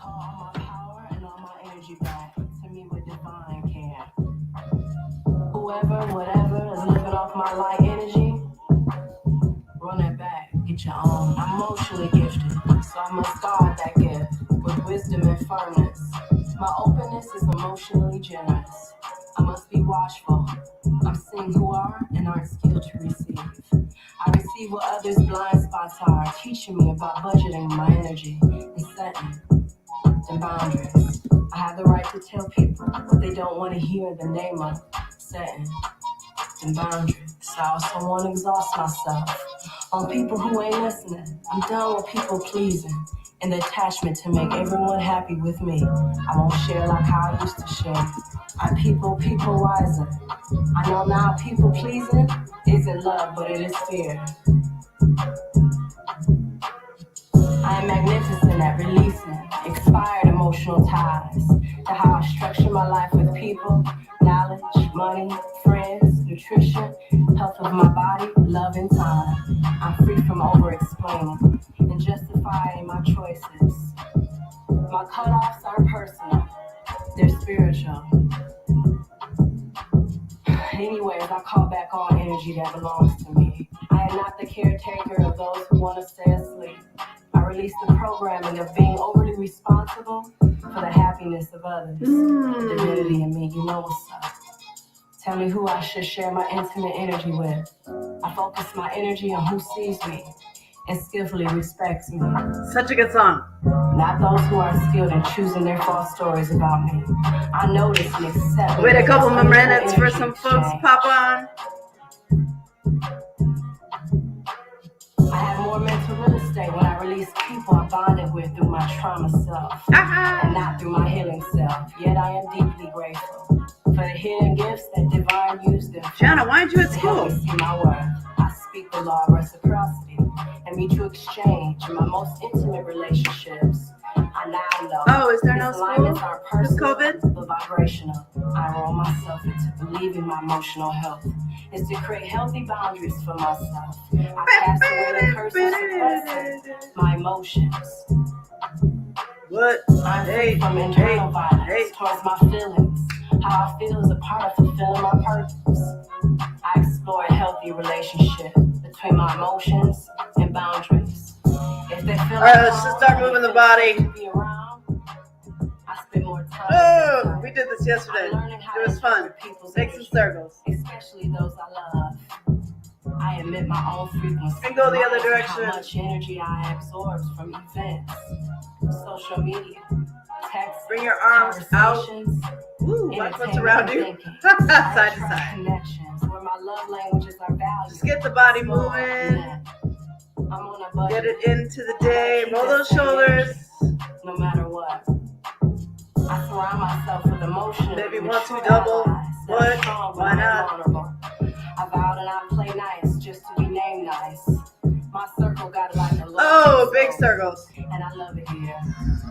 call all my power and all my energy back to me with divine care. Whoever, whatever is living off my light energy, run it back, get your own. I'm emotionally gifted, so I must guard that gift with wisdom and firmness. My openness is emotionally generous. I must be watchful. I'm seeing who are and aren't skilled to receive. I receive what others' blind spots are, teaching me about budgeting my energy and setting the boundaries. I have the right to tell people what they don't want to hear in the name of setting and boundaries. I also won't exhaust myself on people who ain't listening. I'm done with people pleasing and the attachment to make everyone happy with me. I won't share like how I used to share. I people wiser. I know now people pleasing isn't love, but it is fear. I am magnificent at releasing expired emotional ties to how I structure my life with people, knowledge, money, friends, nutrition, health of my body, love, and time. I'm free from over-explaining and justifying my choices. My cutoffs aren't personal, they're spiritual. Anyways, I call back all energy that belongs to me. I am not the caretaker of those who want to stay asleep. I release the programming of being overly responsible for the happiness of others. The divinity in me, you know what's up. Tell me who I should share my intimate energy with. I focus my energy on who sees me and skillfully respects me. Such a good song. Not those who are skilled in choosing their false stories about me. I notice and accept. Wait a couple more minutes for some folks to pop on. I have more mental real estate when I release people I bonded with through my trauma self and not through my healing self. Yet I am deeply grateful for the hidden gifts that divine used them. Gianna, why aren't you at school? See my worth. I speak the law of reciprocity and mutual exchange in my most intimate relationships. I now know. Oh, is there no school? Just COVID? But vibrational. I roll myself into believing my emotional health is to create healthy boundaries for myself. I cast away the curses suppressing my emotions. What? I'm free from internal violence towards my feelings. How I feel is a part of fulfilling my purpose. I explore a healthy relationship between my emotions and boundaries. If they feel alright, let's just start moving the body. I spend more time. Oh, we did this yesterday. It was fun. Make some circles. Especially those I love. I emit my own frequency. And go the other direction. How much energy I absorb from events, social media, text, bring your arms out. Ooh, watch what's around you. Side to side. Connections where my love languages are valued. Just get the body moving. Get it into the day. Roll those shoulders. No matter what. I surround myself with emotion. Maybe want to double. What? Why not? I vowed and I play nice just to be named nice. My circle got like a oh, big circles. And I love it here.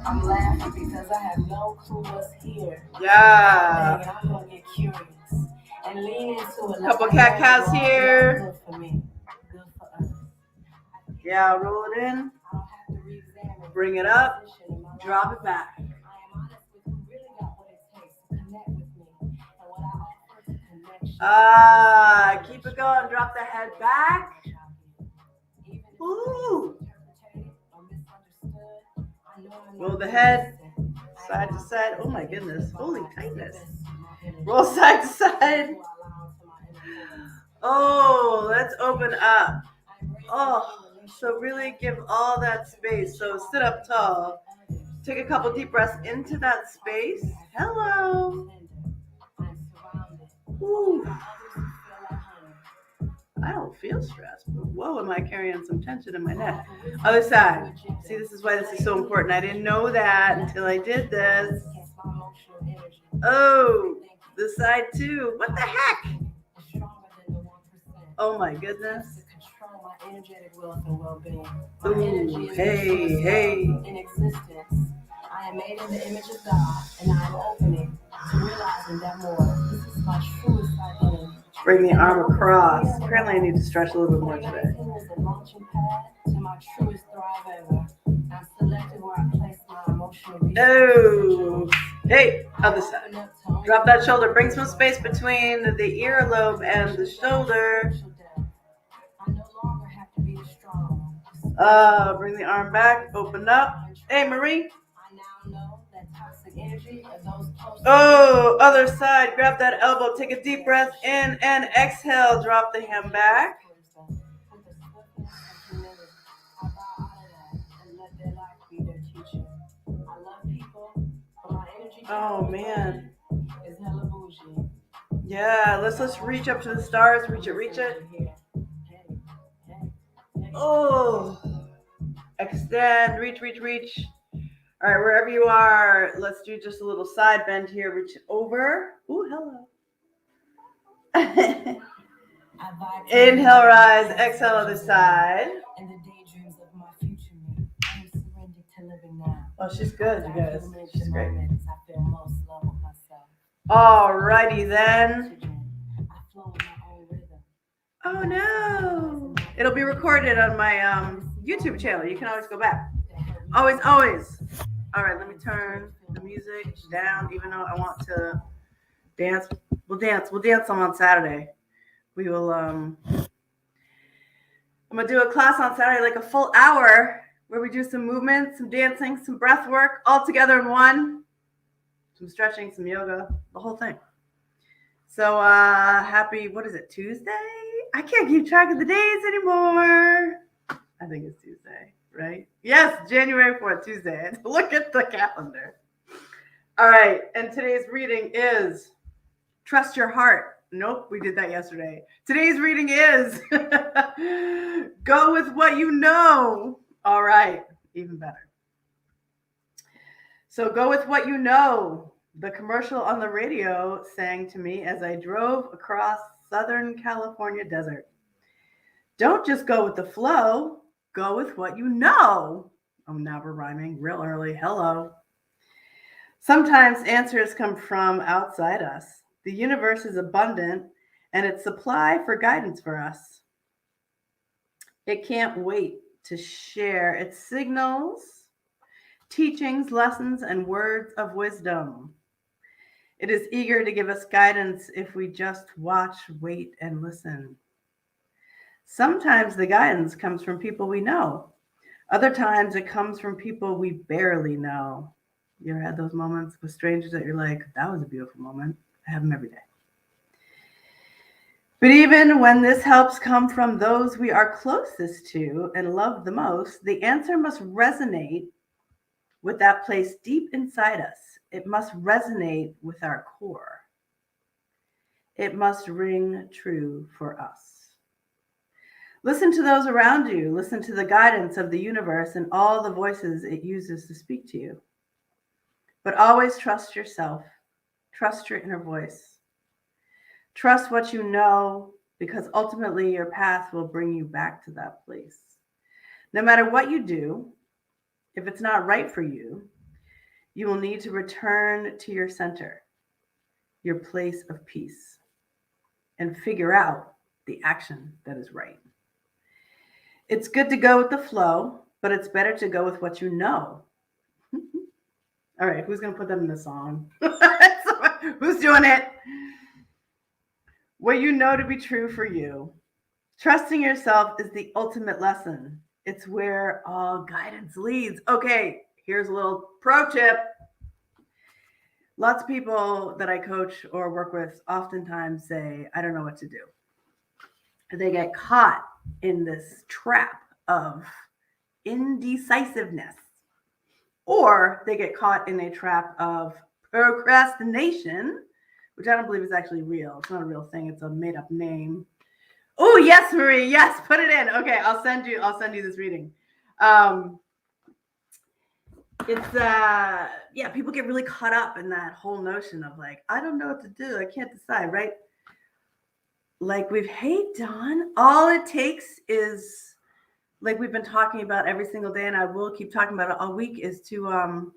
I'm laughing because I have no clue what's here. Yeah. I'm gonna get curious and lean into a couple cat cows here. Good for me. Good for others. Yeah, roll it in. Bring it up. Drop it back. Keep it going. Drop the head back. Ooh. Roll the head side to side. Oh my goodness. Holy tightness. Roll side to side. Oh, let's open up. Oh, so really give all that space. So sit up tall. Take a couple deep breaths into that space. Hello. Ooh. I don't feel stressed, but whoa, am I carrying some tension in my neck? Other side. See, this is why this is so important. I didn't know that until I did this. Oh, this side too. What the heck? Oh my goodness. Ooh, hey. In existence, I am made in the image of God, and I am opening to realizing that more. This is my truest identity. Bring the arm across. Apparently, I need to stretch a little bit more today. Is a launching pad to my truest thrive ever. I'm selective where I place my emotional Oh, hey, other side. Drop that shoulder. Bring some space between the earlobe and the shoulder. Bring the arm back. Open up. Hey, Marie. Oh, other side. Grab that elbow. Take a deep breath in and exhale. Drop the hand back. Oh man. Yeah, let's reach up to the stars. Reach it, reach it. Oh, extend, reach, reach, reach. All right, wherever you are, let's do just a little side bend here. Reach over. Ooh, hello. Inhale, rise. Exhale, other side. Oh, she's good, you guys. She's great. Alrighty then. Oh no. It'll be recorded on my YouTube channel. You can always go back. Always, always. All right, let me turn the music down, even though I want to dance. We'll dance. We'll dance on Saturday. We will I'm gonna do a class on Saturday, like a full hour, where we do some movement, some dancing, some breath work, all together in one. Some stretching, some yoga, the whole thing. So happy, what is it, Tuesday? I can't keep track of the days anymore. I think it's Tuesday, right? Yes, January 4th, Tuesday. Look at the calendar. All right, and today's reading is Trust Your Heart. Nope, we did that yesterday. Today's reading is Go With What You Know. All right, even better. So go with what you know. The commercial on the radio sang to me as I drove across Southern California desert. Don't just go with the flow. Go with what you know. Oh, now we're rhyming real early. Hello. Sometimes answers come from outside us. The universe is abundant and its supply for guidance for us. It can't wait to share its signals, teachings, lessons, and words of wisdom. It is eager to give us guidance if we just watch, wait, and listen. Sometimes the guidance comes from people we know. Other times it comes from people we barely know. You ever had those moments with strangers that you're like, that was a beautiful moment? I have them every day. But even when this helps come from those we are closest to and love the most, the answer must resonate with that place deep inside us. It must resonate with our core. It must ring true for us. Listen to those around you. Listen to the guidance of the universe and all the voices it uses to speak to you. But always trust yourself. Trust your inner voice. Trust what you know, because ultimately your path will bring you back to that place. No matter what you do, if it's not right for you, you will need to return to your center, your place of peace, and figure out the action that is right. It's good to go with the flow, but it's better to go with what you know. All right, who's going to put that in the song? Who's doing it? What you know to be true for you. Trusting yourself is the ultimate lesson. It's where all guidance leads. Okay, here's a little pro tip. Lots of people that I coach or work with oftentimes say, I don't know what to do. They get caught in this trap of indecisiveness, or they get caught in a trap of procrastination, which I don't believe is actually real. It's not a real thing. It's a made up name. Oh, yes, Marie. Yes, put it in. Okay, I'll send you this reading. It's people get really caught up in that whole notion of like, I don't know what to do. I can't decide, right? Like Dawn, all it takes is, like we've been talking about every single day, and I will keep talking about it all week, is to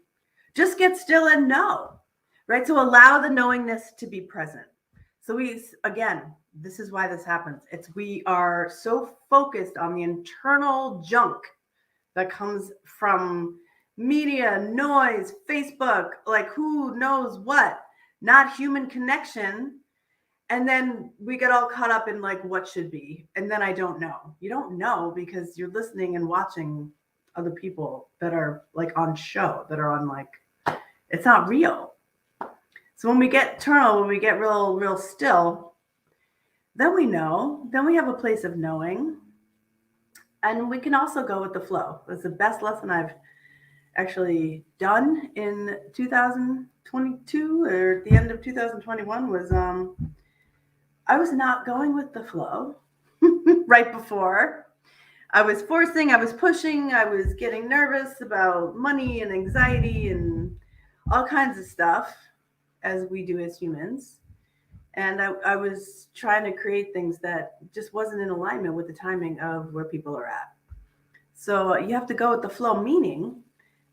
just get still and know, right? So allow the knowingness to be present. So this is why this happens. We are so focused on the internal junk that comes from Media, noise, Facebook, like who knows what, not human connection. And then we get all caught up in like what should be. And then I don't know. You don't know because you're listening and watching other people that are like on show, that are on like, it's not real. So when we get eternal, when we get real still, then we know, then we have a place of knowing. And we can also go with the flow. That's the best lesson I've actually done in 2022 or at the end of 2021 was I was not going with the flow right before. I was forcing, I was pushing, I was getting nervous about money and anxiety and all kinds of stuff as we do as humans. And I was trying to create things that just wasn't in alignment with the timing of where people are at. So you have to go with the flow, meaning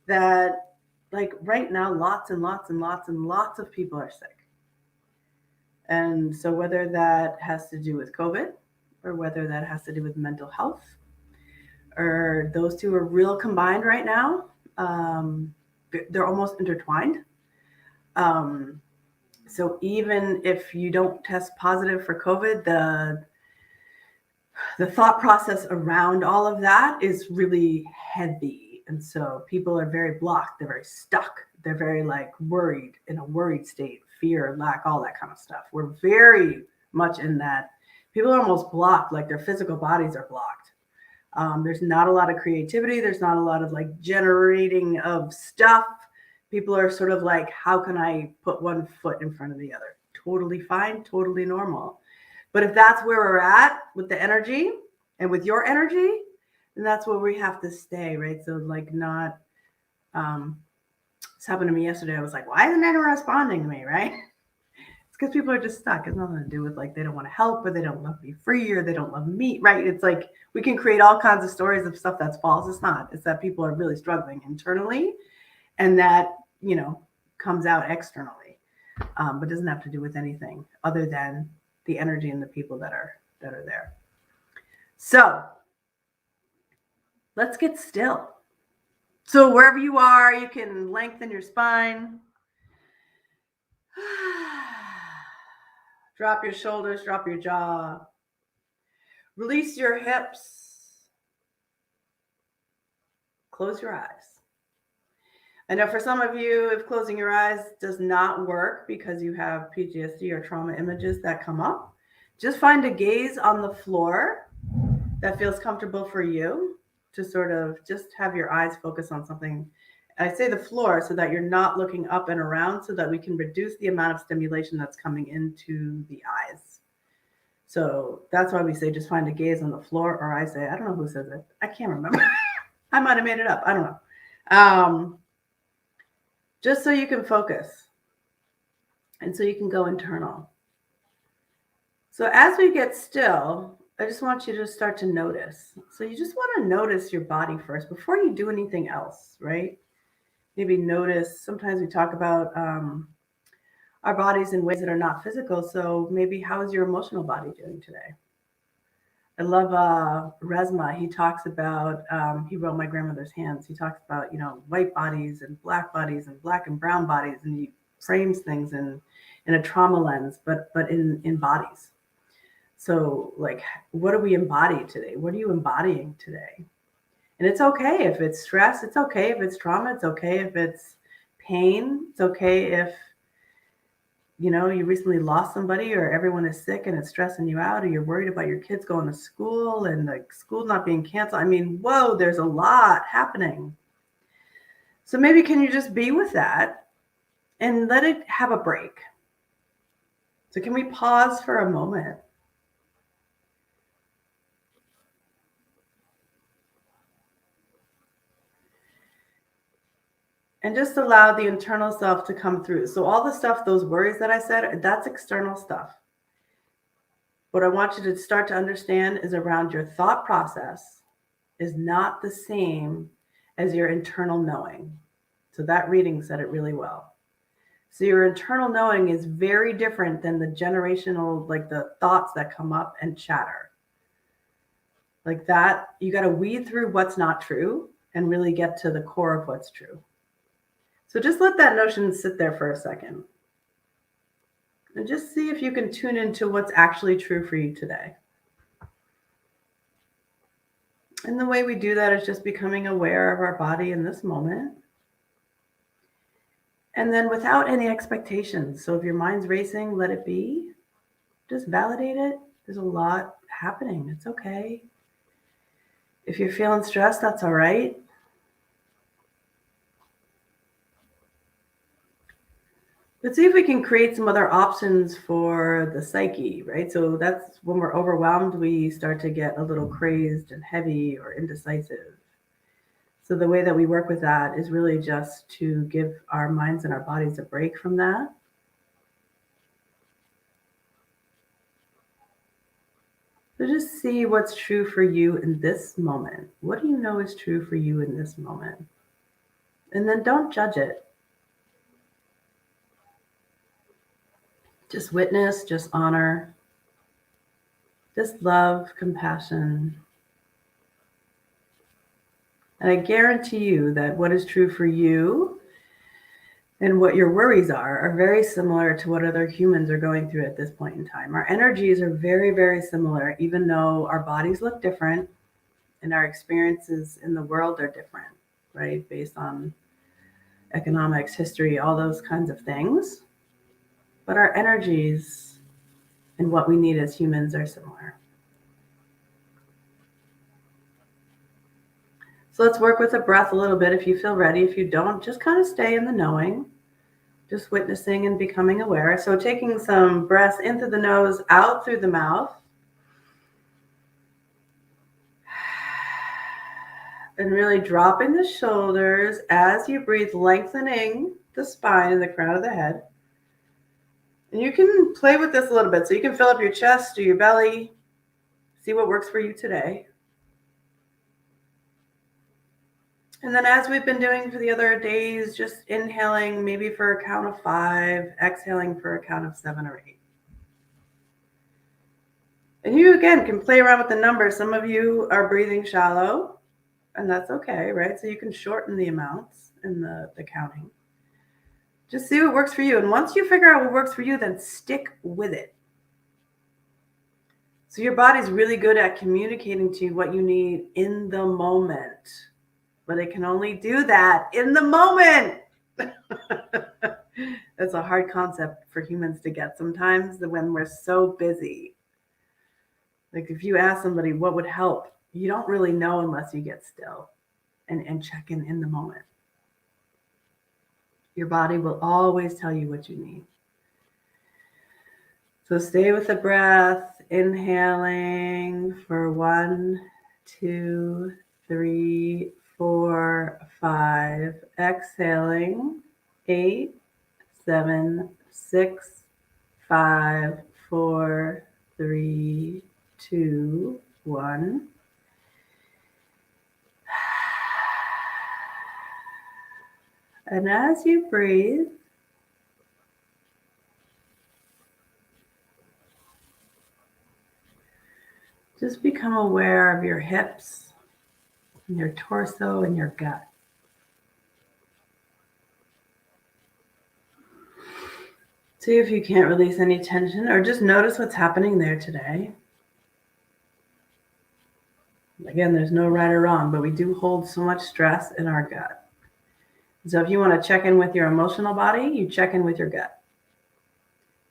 that like right now, lots and lots and lots and lots of people are sick. And so whether that has to do with COVID or whether that has to do with mental health or those two are real combined right now, they're almost intertwined. Um, so even if you don't test positive for COVID, the thought process around all of that is really heavy. And so people are very blocked, they're very stuck, they're very like worried, in a worried state, fear, lack, all that kind of stuff. We're very much in that. People are almost blocked, like their physical bodies are blocked. There's not a lot of creativity, there's not a lot of like generating of stuff. People are sort of like, how can I put one foot in front of the other? Totally fine, totally normal. But if that's where we're at with the energy and with your energy, then that's where we have to stay, right? So like not um this happened to me yesterday. I was like, why isn't anyone responding to me, right? It's because people are just stuck. It's nothing to do with like they don't want to help or they don't love me free or they don't love me, right? It's like we can create all kinds of stories of stuff that's false. It's not. It's that people are really struggling internally and that, you know, comes out externally. But doesn't have to do with anything other than the energy and the people that are there. So let's get still. So wherever you are, you can lengthen your spine. Drop your shoulders, drop your jaw. Release your hips. Close your eyes. I know for some of you, if closing your eyes does not work because you have PTSD or trauma images that come up, just find a gaze on the floor that feels comfortable for you to sort of just have your eyes focus on something. I say the floor so that you're not looking up and around so that we can reduce the amount of stimulation that's coming into the eyes. So that's why we say just find a gaze on the floor, or I say, I don't know who says it. I can't remember. I might have made it up. I don't know. Just so you can focus and so you can go internal. So as we get still, I just want you to start to notice. So you just want to notice your body first before you do anything else, right? Maybe notice, sometimes we talk about our bodies in ways that are not physical. So maybe how is your emotional body doing today? I love Resma. He talks about, he wrote My Grandmother's Hands. He talks about, you know, white bodies and black and brown bodies. And he frames things in a trauma lens, but in bodies. So like, what do we embody today? What are you embodying today? And it's okay if it's stress. It's okay if it's trauma. It's okay if it's pain. It's okay if, you know, you recently lost somebody or everyone is sick and it's stressing you out or you're worried about your kids going to school and like school not being canceled. I mean, whoa, there's a lot happening. So maybe can you just be with that and let it have a break? So can we pause for a moment? And just allow the internal self to come through. So all the stuff, those worries that I said, that's external stuff. What I want you to start to understand is around your thought process is not the same as your internal knowing. So that reading said it really well. So your internal knowing is very different than the generational, like the thoughts that come up and chatter. Like that, you got to weed through what's not true and really get to the core of what's true. So just let that notion sit there for a second. And just see if you can tune into what's actually true for you today. And the way we do that is just becoming aware of our body in this moment. And then without any expectations. So if your mind's racing, let it be. Just validate it. There's a lot happening. It's okay. If you're feeling stressed, that's all right. Let's see if we can create some other options for the psyche, right? So that's when we're overwhelmed, we start to get a little crazed and heavy or indecisive. So the way that we work with that is really just to give our minds and our bodies a break from that. So just see what's true for you in this moment. What do you know is true for you in this moment? And then don't judge it. Just witness, just honor, just love, compassion. And I guarantee you that what is true for you and what your worries are very similar to what other humans are going through at this point in time. Our energies are very, very similar, even though our bodies look different and our experiences in the world are different, right? Based on economics, history, all those kinds of things. But our energies and what we need as humans are similar. So let's work with the breath a little bit if you feel ready. If you don't, just kind of stay in the knowing, just witnessing and becoming aware. So taking some breaths into the nose, out through the mouth. And really dropping the shoulders as you breathe, lengthening the spine and the crown of the head. And you can play with this a little bit. So you can fill up your chest or your belly. See what works for you today. And then as we've been doing for the other days, just inhaling maybe for a count of 5, exhaling for a count of 7 or 8. And you, again, can play around with the numbers. Some of you are breathing shallow, and that's okay, right? So you can shorten the amounts in the counting. Just see what works for you. And once you figure out what works for you, then stick with it. So your body's really good at communicating to you what you need in the moment. But it can only do that in the moment. That's a hard concept for humans to get sometimes when we're so busy. Like if you ask somebody what would help, you don't really know unless you get still and check in the moment. Your body will always tell you what you need. So stay with the breath, inhaling for 1, 2, 3, 4, 5, exhaling 8, 7, 6, 5, 4, 3, 2, 1. And as you breathe, just become aware of your hips, and your torso, and your gut. See if you can't release any tension, or just notice what's happening there today. Again, there's no right or wrong, but we do hold so much stress in our gut. So if you want to check in with your emotional body, you check in with your gut.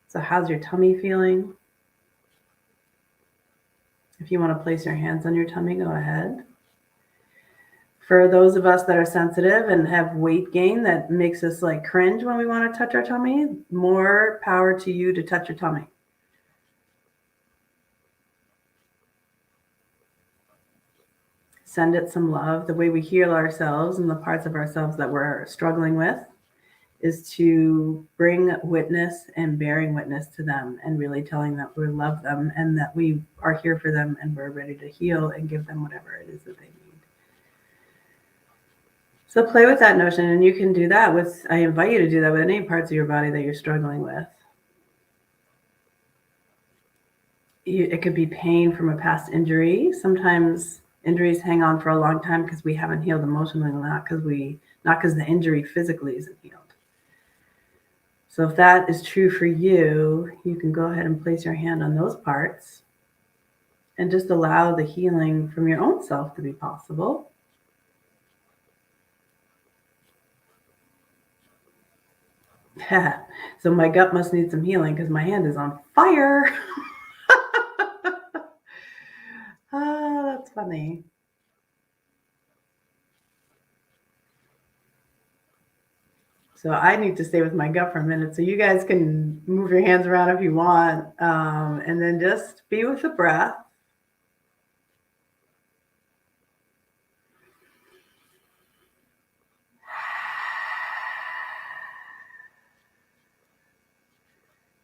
So how's your tummy feeling? If you want to place your hands on your tummy, go ahead. For those of us that are sensitive and have weight gain that makes us like cringe when we want to touch our tummy, more power to you to touch your tummy. Send it some love. The way we heal ourselves and the parts of ourselves that we're struggling with is to bring witness and bearing witness to them and really telling that we love them and that we are here for them and we're ready to heal and give them whatever it is that they need. So play with that notion, and you can do that with, I invite you to do that with any parts of your body that you're struggling with. It could be pain from a past injury. Sometimes Injuries hang on for a long time because we haven't healed emotionally, not because the injury physically isn't healed. So if that is true for you, you can go ahead and place your hand on those parts and just allow the healing from your own self to be possible. So my gut must need some healing because my hand is on fire. Ah, that's funny. So I need to stay with my gut for a minute. So you guys can move your hands around if you want, and then just be with the breath.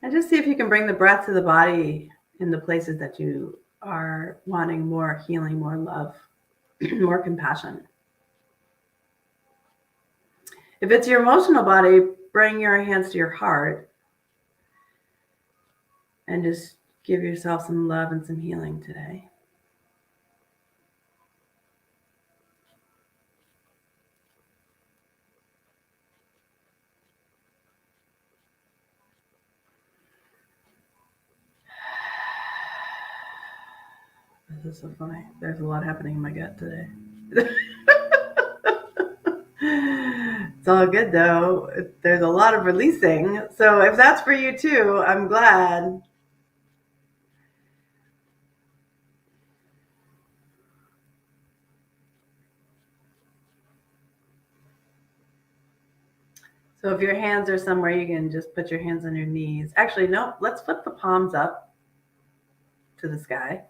And just see if you can bring the breath to the body in the places that you are wanting more healing, more love, more compassion. If it's your emotional body, bring your hands to your heart and just give yourself some love and some healing today. This is so funny. There's a lot happening in my gut today. It's all good though. There's a lot of releasing. So if that's for you too, I'm glad. So if your hands are somewhere, you can just put your hands on your knees. Actually, no, let's flip the palms up to the sky.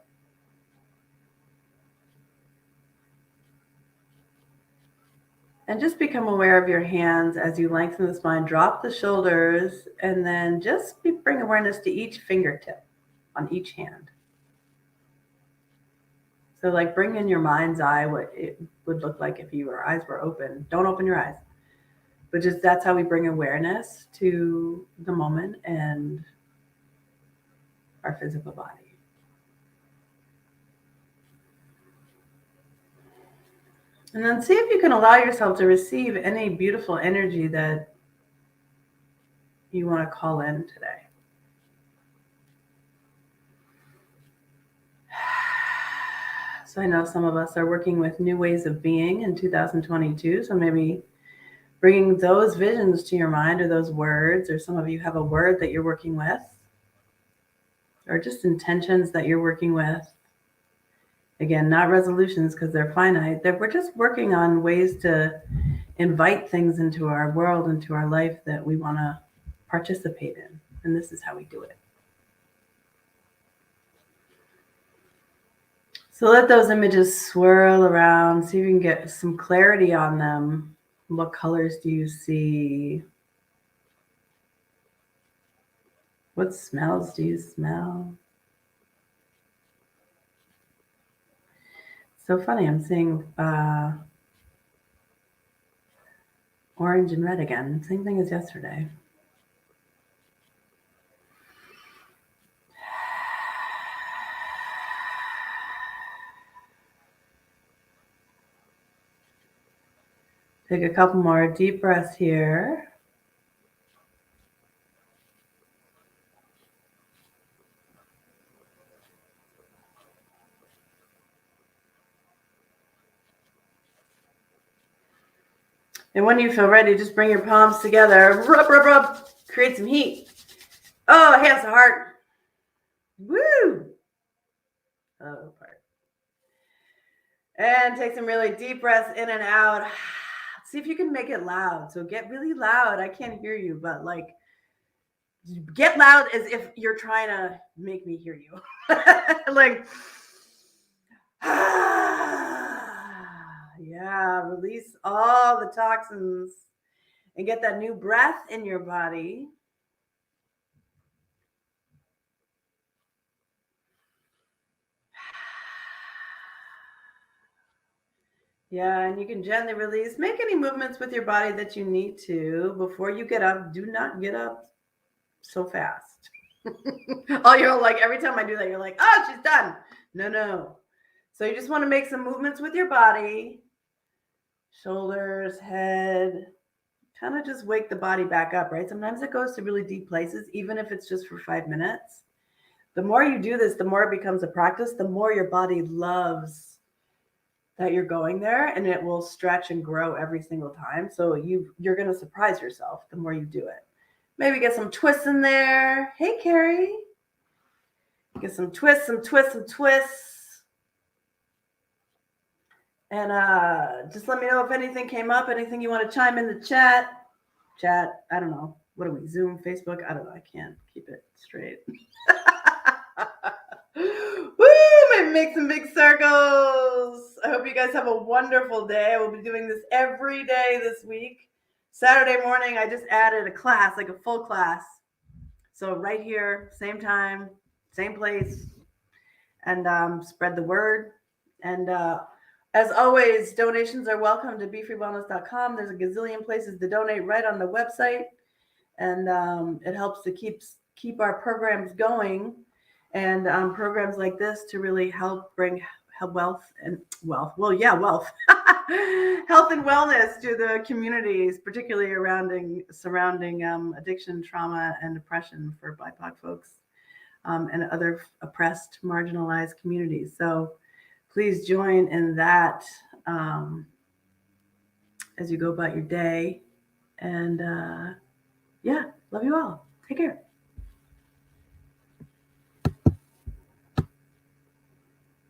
And just become aware of your hands as you lengthen the spine. Drop the shoulders and then just bring awareness to each fingertip on each hand. So like bring in your mind's eye what it would look like if your eyes were open. Don't open your eyes. But just that's how we bring awareness to the moment and our physical body. And then see if you can allow yourself to receive any beautiful energy that you want to call in today. So I know some of us are working with new ways of being in 2022. So maybe bringing those visions to your mind or those words, or some of you have a word that you're working with, or just intentions that you're working with. Again, not resolutions because they're finite. We're just working on ways to invite things into our world, into our life that we want to participate in. And this is how we do it. So let those images swirl around. See if you can get some clarity on them. What colors do you see? What smells do you smell? So funny, I'm seeing orange and red again. Same thing as yesterday. Take a couple more deep breaths here. And when you feel ready, just bring your palms together. Rub, rub, rub. Create some heat. Oh, hands to heart. Woo! Oh, part. And take some really deep breaths in and out. See if you can make it loud. So get really loud. I can't hear you, but like get loud as if you're trying to make me hear you. Like, yeah, release all the toxins and get that new breath in your body. Yeah, and you can gently release. Make any movements with your body that you need to before you get up. Do not get up so fast. Oh, you're like, every time I do that, you're like, oh, she's done. No. So you just want to make some movements with your body, shoulders, head, kind of just wake the body back up, right? Sometimes it goes to really deep places, even if it's just for 5 minutes. The more you do this, the more it becomes a practice, the more your body loves that you're going there, and it will stretch and grow every single time. So you're going to surprise yourself the more you do it. Maybe get some twists in there. Hey, Carrie. Get some twists, some twists, some twists. And just let me know if anything came up, anything you want to chime in the chat. I don't know. What are we, Zoom, Facebook? I don't know. I can't keep it straight. Woo! Maybe make some big circles. I hope you guys have a wonderful day. I will be doing this every day this week. Saturday morning, I just added a class, like a full class. So right here, same time, same place, and spread the word. And as always, donations are welcome to BeFreeWellness.com. There's a gazillion places to donate right on the website, and it helps to keep our programs going, and programs like this to really help bring wealth, health and wellness to the communities, particularly surrounding addiction, trauma, and depression for BIPOC folks and other oppressed, marginalized communities. So please join in that as you go about your day. And yeah, love you all. Take care.